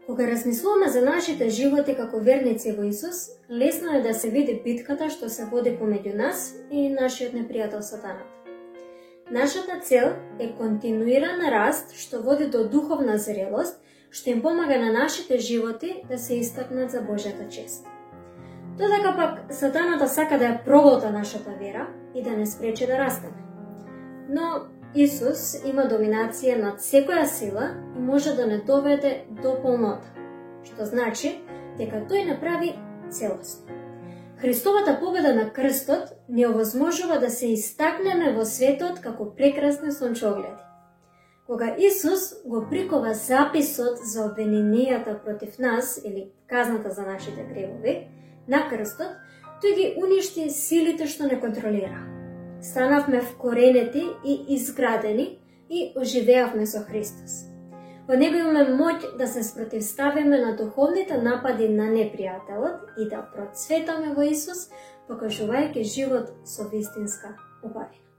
Кога размислуваме за нашите животи како верници во Исус, лесно е да се види битката што се води помеѓу нас и нашиот непријател Сатаната. Нашата цел е континуиран раст што води до духовна зрелост, што им помага на нашите животи да се истакнат за Божјата чест. Додека пак Сатаната сака да ја проголта нашата вера и да не спречи да растеме. Но Исус има доминација над секоја сила и може да не доведе до полнота, што значи дека тој направи целосно. Христовата победа на крстот ни овозможува да се истакнеме во светот како прекрасни сончогледи. Кога Исус го прикова записот за обвиненијата против нас или казната за нашите гревови на крстот, тој ги уништи силите што не контролира. Станавме вкоренети и изградени и оживеавме со Христос. Во него имаме моќ да се спротивставиме на духовните напади на непријателот и да процветаме во Исус, покажувајќи живот со вистинска убавина.